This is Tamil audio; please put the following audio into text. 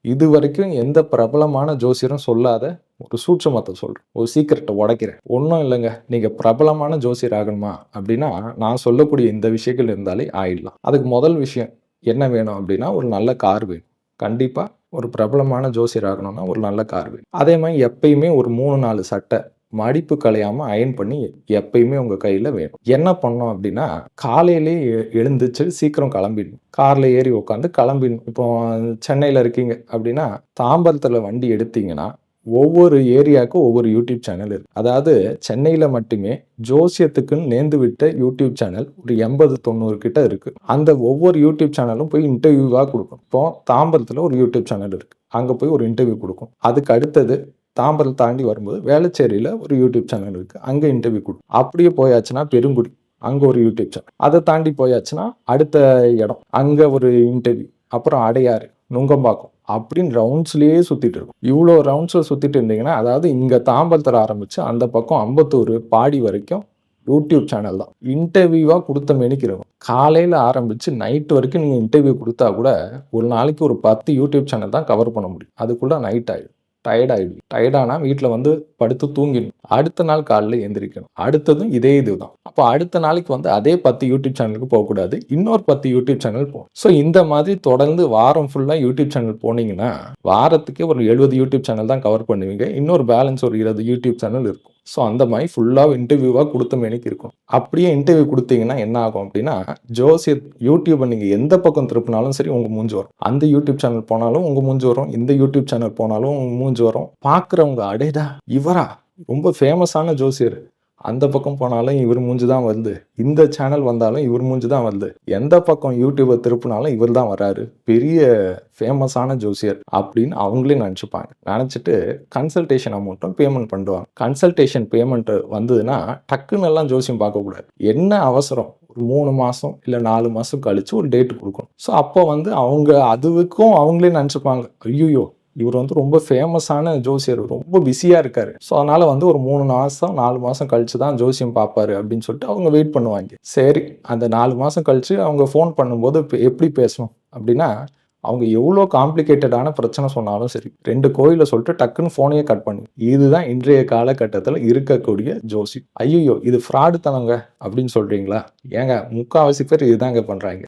இது வரைக்கும் எந்த பிரபலமான ஜோசியரும் சொல்லாத ஒரு சூட்சுமத்த சொல்றேன். ஒரு சீக்ரெட்ட உடைக்கிறேன். ஒண்ணும் இல்லங்க. நீங்க பிரபலமான ஜோசியர் ஆகணுமா? அப்டின்னா, நான் சொல்லக்கூடிய இந்த விஷயங்கள் இருந்தாலே ஆயிடலாம். அதுக்கு முதல் விஷயம் என்ன வேணும் அப்டின்னா, ஒரு நல்ல கார் வேணும். கண்டிப்பா ஒரு பிரபலமான ஜோசியர் ஆகணும்னா, ஒரு நல்ல கார் வேணும். அதே மாரி எப்பயுமே ஒரு 3, 4 சட்டை மடிப்பு கலையாம அயர்ன் பண்ணி எப்பயுமே உங்க கையில வேணும். என்ன பண்ணணும் அப்டின்னா, காலையிலேயே எழுந்துச்சு சீக்கிரம் கிளம்பிடணும். கார்ல ஏறி உட்காந்து கிளம்பிடணும். இப்போ சென்னையில இருக்கீங்க அப்டின்னா, தாம்பரத்துல வண்டி எடுத்தீங்கன்னா, ஒவ்வொரு ஏரியாவுக்கும் ஒவ்வொரு யூடியூப் சேனல் இருக்கு. அதாவது சென்னையில மட்டுமே ஜோசியத்துக்குன்னு நேர்ந்து விட்ட யூடியூப் சேனல் ஒரு 80, 90 கிட்ட இருக்கு. அந்த ஒவ்வொரு யூடியூப் சேனலும் போய் இன்டர்வியூவா குடுக்கும். இப்போ தாம்பரத்துல ஒரு யூடியூப் சேனல் இருக்கு. அங்க போய் ஒரு இன்டர்வியூ குடுக்கும். அதுக்கு அடுத்தது தாம்பரம் தாண்டி வரும்போது வேளச்சேரியில ஒரு யூடியூப் சேனல் இருக்கு. அங்க இன்டர்வியூ குடுக்கும். அப்படியே போயாச்சுன்னா பெருங்குடி. அங்க ஒரு யூடியூப் சேனல். அத தாண்டி போயாச்சுன்னா அடுத்த இடம். அங்க ஒரு இன்டர்வியூ. அப்புறம் அடையாறு, நுங்கம்பாக்கம் அப்படின்னு ரவுண்ட்ஸ்லயே சுத்திட்டு இருக்கும். இவ்ளோ ரவுண்ட்ஸ்ல சுத்திட்டு இருந்தீங்கன்னா, அதாவது இங்க தாம்பரத்துல ஆரம்பிச்சு அந்த பக்கம் அம்பத்தூர், பாடி வரைக்கும் யூடியூப் சேனல் தான். இன்டர்வியூவா குடுத்த மேனிக்கு இருக்கும். காலையில ஆரம்பிச்சு நைட் வரைக்கும் நீங்க இன்டர்வியூ குடுத்தா கூட, ஒரு நாளைக்கு ஒரு 10 யூடியூப் சேனல் தான் கவர் பண்ண முடியும். அதுக்குள்ள நைட் ஆயிடும். டயர்ட் ஆயிடுவீங்க. டயர்ட் ஆனா வீட்ல வந்து படுத்து தூங்கிடணும். அடுத்த நாள் காலைல எந்திரிக்கணும். அடுத்ததும் இதே இதுதான். அப்ப அடுத்த நாளைக்கு வந்து அதே 10 யூடியூப் சேனலுக்கு போகக்கூடாது. இன்னொரு 10 யூடியூப் சேனல் போணும். ஸோ இந்த மாதிரி தொடர்ந்து வாரம் ஃபுல்லா யூடியூப் சேனல் போனீங்கன்னா, வாரத்துக்கே ஒரு 70 யூடியூப் சேனல் தான் கவர் பண்ணுவீங்க. இன்னொரு பேலன்ஸ் ஒரு 20 யூடியூப் சேனல் இருக்கும். ஸோ அந்த மாரி ஃபுல்லா இன்டர்வியூவா குடுத்த மேனிக்கு இருக்கும். அப்படியே இன்டர்வியூ குடுத்தீங்கன்னா என்ன ஆகும் அப்படின்னா, யூடியூப நீங்க எந்த பக்கம் திருப்புனாலும் சரி உங்க மூஞ்சி வரும். அந்த யூடியூப் சேனல் போனாலும் உங்க மூஞ்சி வரும். இந்த யூடியூப் சேனல் போனாலும் உங்க மூஞ்சி வரும். பார்க்குறவங்க அடேடா! இவரா? ரொம்ப ஃபேமஸான ஜோசியர். அந்த பக்கம் போனாலும் இவர் மூஞ்சி தான் வருது. இந்த சேனல் வந்தாலும் இவர் மூஞ்சி தான் வருது. எந்த பக்கம் யூடியூப திருப்புனாலும் இவர் தான் வராரு. பெரிய ஃபேமஸான ஜோசியர் அப்படின்னு அவங்களே நெனச்சுப்பாங்க. நெனச்சுட்டு கன்சல்டேஷன் அமௌண்ட்டும் பேமெண்ட் பண்ணிடுவாங்க. கன்சல்டேஷன் பேமெண்ட் வந்ததுன்னா, டக்குன்னு எல்லாம் ஜோசியம் பார்க்கக்கூடாது. என்ன அவசரம்? ஒரு 3 மாசம் இல்ல 4 மாசம் கழிச்சு ஒரு டேட் குடுக்கணும். ஸோ அப்போ வந்து அவங்க அதுவுக்கும் அவங்களே நெனச்சுப்பாங்க. ஐய்யய்யோ! இவர் வந்து ரொம்ப ஃபேமஸான ஜோசியர். ரொம்ப பிஸியா இருக்காரு. ஸோ அதனால வந்து ஒரு 3 மாசம், 4 மாசம் கழிச்சு தான் ஜோசியம் பார்ப்பாரு அப்படின்னு சொல்லிட்டு அவங்க வெயிட் பண்ணுவாங்க. சரி, அந்த 4 மாசம் கழிச்சு அவங்க ஃபோன் பண்ணும்போது எப்படி பேசணும் அப்படின்னா, அவங்க எவ்வளோ காம்ப்ளிகேட்டடான பிரச்சனை சொன்னாலும் சரி, 2 கோயில சொல்லிட்டு டக்குன்னு ஃபோனையே கட் பண்ணு. இதுதான் இன்றைய காலகட்டத்தில இருக்கக்கூடிய ஜோசியம். ஐய்யய்யோ! இது ஃப்ராடு தனங்க அப்படின்னு சொல்றீங்களா? ஏங்க முக்காவாசி பேர் இதுதாங்க பண்றாங்க.